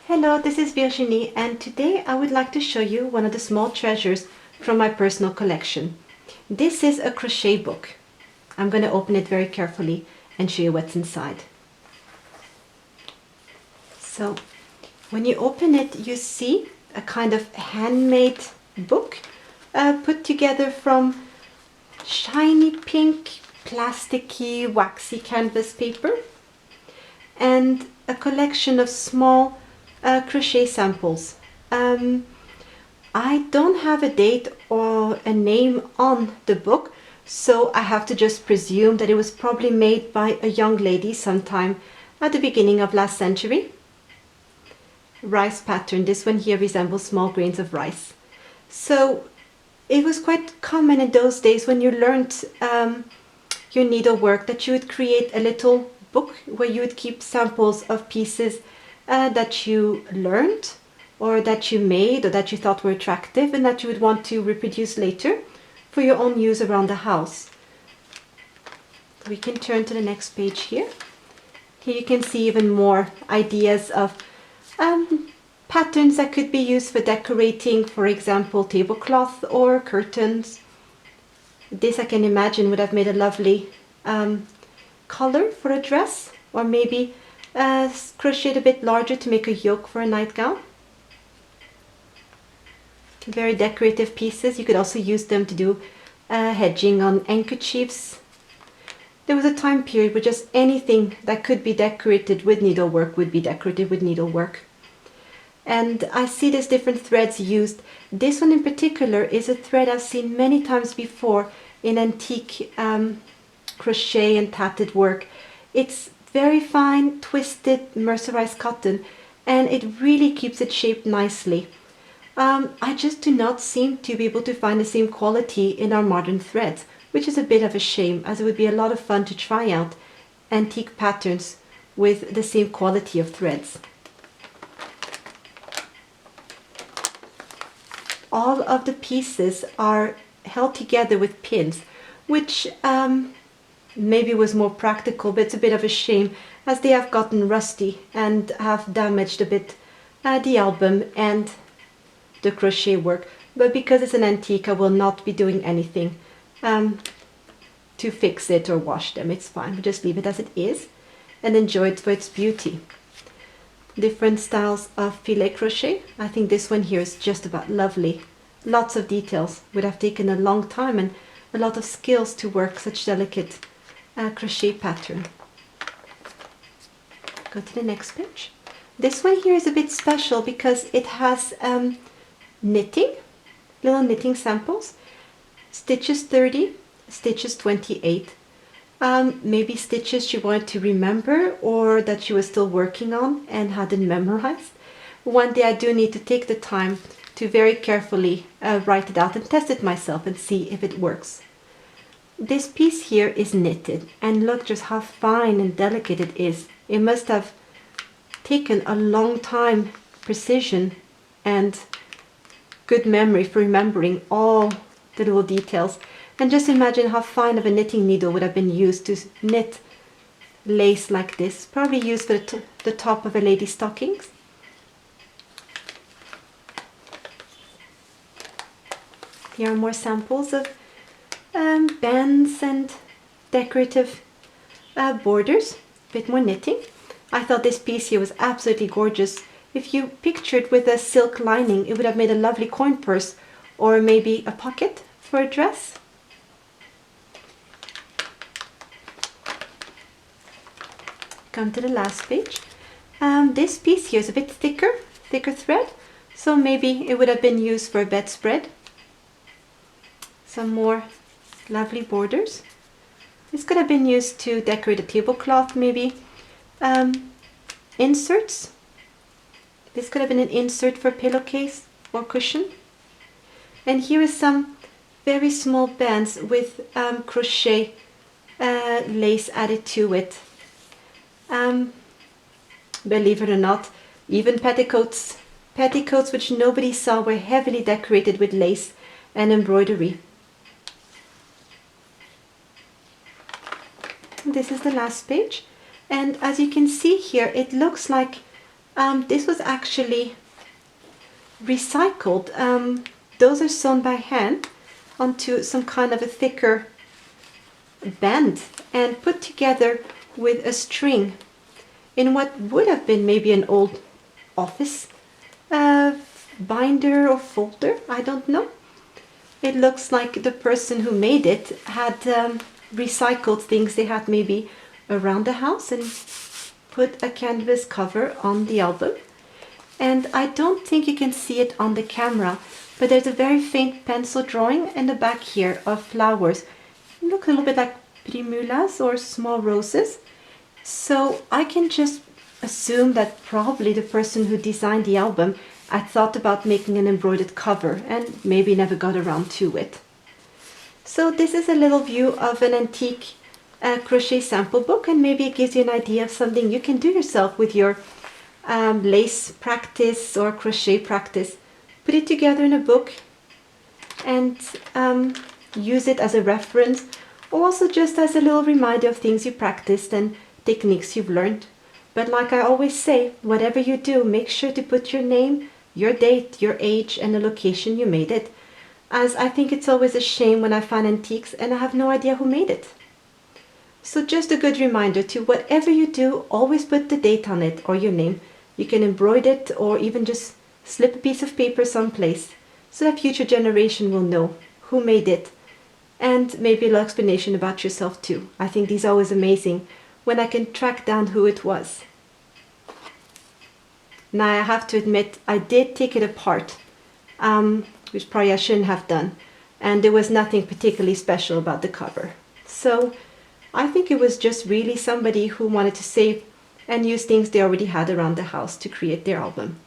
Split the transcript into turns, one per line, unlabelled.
Hello, this is Virginie, and today I would like to show you one of the small treasures from my personal collection. This is a crochet book. I'm going to open it very carefully and show you what's inside. So when you open it, you see a kind of handmade book put together from shiny pink plasticky waxy canvas paper and a collection of small crochet samples. I don't have a date or a name on the book, so I have to just presume that it was probably made by a young lady sometime at the beginning of last century. Rice pattern. This one here resembles small grains of rice. So it was quite common in those days when you learned your needlework that you would create a little book where you would keep samples of pieces that you learned or that you made or that you thought were attractive and that you would want to reproduce later for your own use around the house. We can turn to the next page here. Here you can see even more ideas of patterns that could be used for decorating, for example, tablecloth or curtains. This I can imagine would have made a lovely color for a dress, or maybe crocheted a bit larger to make a yoke for a nightgown. Very decorative pieces. You could also use them to do hedging on handkerchiefs. There was a time period where just anything that could be decorated with needlework would be decorated with needlework. And I see there's different threads used. This one in particular is a thread I've seen many times before in antique crochet and tatted work. It's very fine, twisted, mercerized cotton, and it really keeps it shaped nicely. I just do not seem to be able to find the same quality in our modern threads, which is a bit of a shame, as it would be a lot of fun to try out antique patterns with the same quality of threads. All of the pieces are held together with pins, which maybe was more practical, but it's a bit of a shame as they have gotten rusty and have damaged a bit the album and the crochet work. But because it's an antique, I will not be doing anything to fix it or wash them. It's fine. We'll just leave it as it is and enjoy it for its beauty. Different styles of filet crochet. I think this one here is just about lovely. Lots of details. Would have taken a long time and a lot of skills to work such delicate crochet pattern. Go to the next page. This one here is a bit special because it has knitting, little knitting samples, stitches 30, stitches 28. Maybe stitches she wanted to remember or that she was still working on and hadn't memorized. One day I do need to take the time to very carefully write it out and test it myself and see if it works. This piece here is knitted, and look just how fine and delicate it is. It must have taken a long time, precision and good memory for remembering all the little details. And just imagine how fine of a knitting needle would have been used to knit lace like this, probably used for the top of a lady's stockings. Here are more samples of bands and decorative borders, a bit more knitting. I thought this piece here was absolutely gorgeous. If you pictured with a silk lining, it would have made a lovely coin purse or maybe a pocket for a dress. Come to the last page. This piece here is a bit thicker thread, so maybe it would have been used for a bedspread. Some more lovely borders. This could have been used to decorate a tablecloth, maybe. Inserts. This could have been an insert for a pillowcase or cushion. And here is some very small bands with crochet lace added to it. Believe it or not, even petticoats which nobody saw were heavily decorated with lace and embroidery. This is the last page, and as you can see here, it looks like This was actually recycled. Those are sewn by hand onto some kind of a thicker band and put together with a string in what would have been maybe an old office binder or folder, I don't know. It looks like the person who made it had recycled things they had maybe around the house and put a canvas cover on the album. And I don't think you can see it on the camera, but there's a very faint pencil drawing in the back here of flowers. They look a little bit like primulas or small roses. So I can just assume that probably the person who designed the album had thought about making an embroidered cover and maybe never got around to it. So this is a little view of an antique crochet sample book, and maybe it gives you an idea of something you can do yourself with your lace practice or crochet practice. Put it together in a book and use it as a reference, or also just as a little reminder of things you practiced and techniques you've learned. But like I always say, whatever you do, make sure to put your name, your date, your age, and the location you made it, as I think it's always a shame when I find antiques and I have no idea who made it. So just a good reminder to whatever you do, always put the date on it or your name. You can embroider it or even just slip a piece of paper someplace so that future generation will know who made it, and maybe a little explanation about yourself too. I think these are always amazing when I can track down who it was. Now I have to admit, I did take it apart, which probably I shouldn't have done, and there was nothing particularly special about the cover. So I think it was just really somebody who wanted to save and use things they already had around the house to create their album.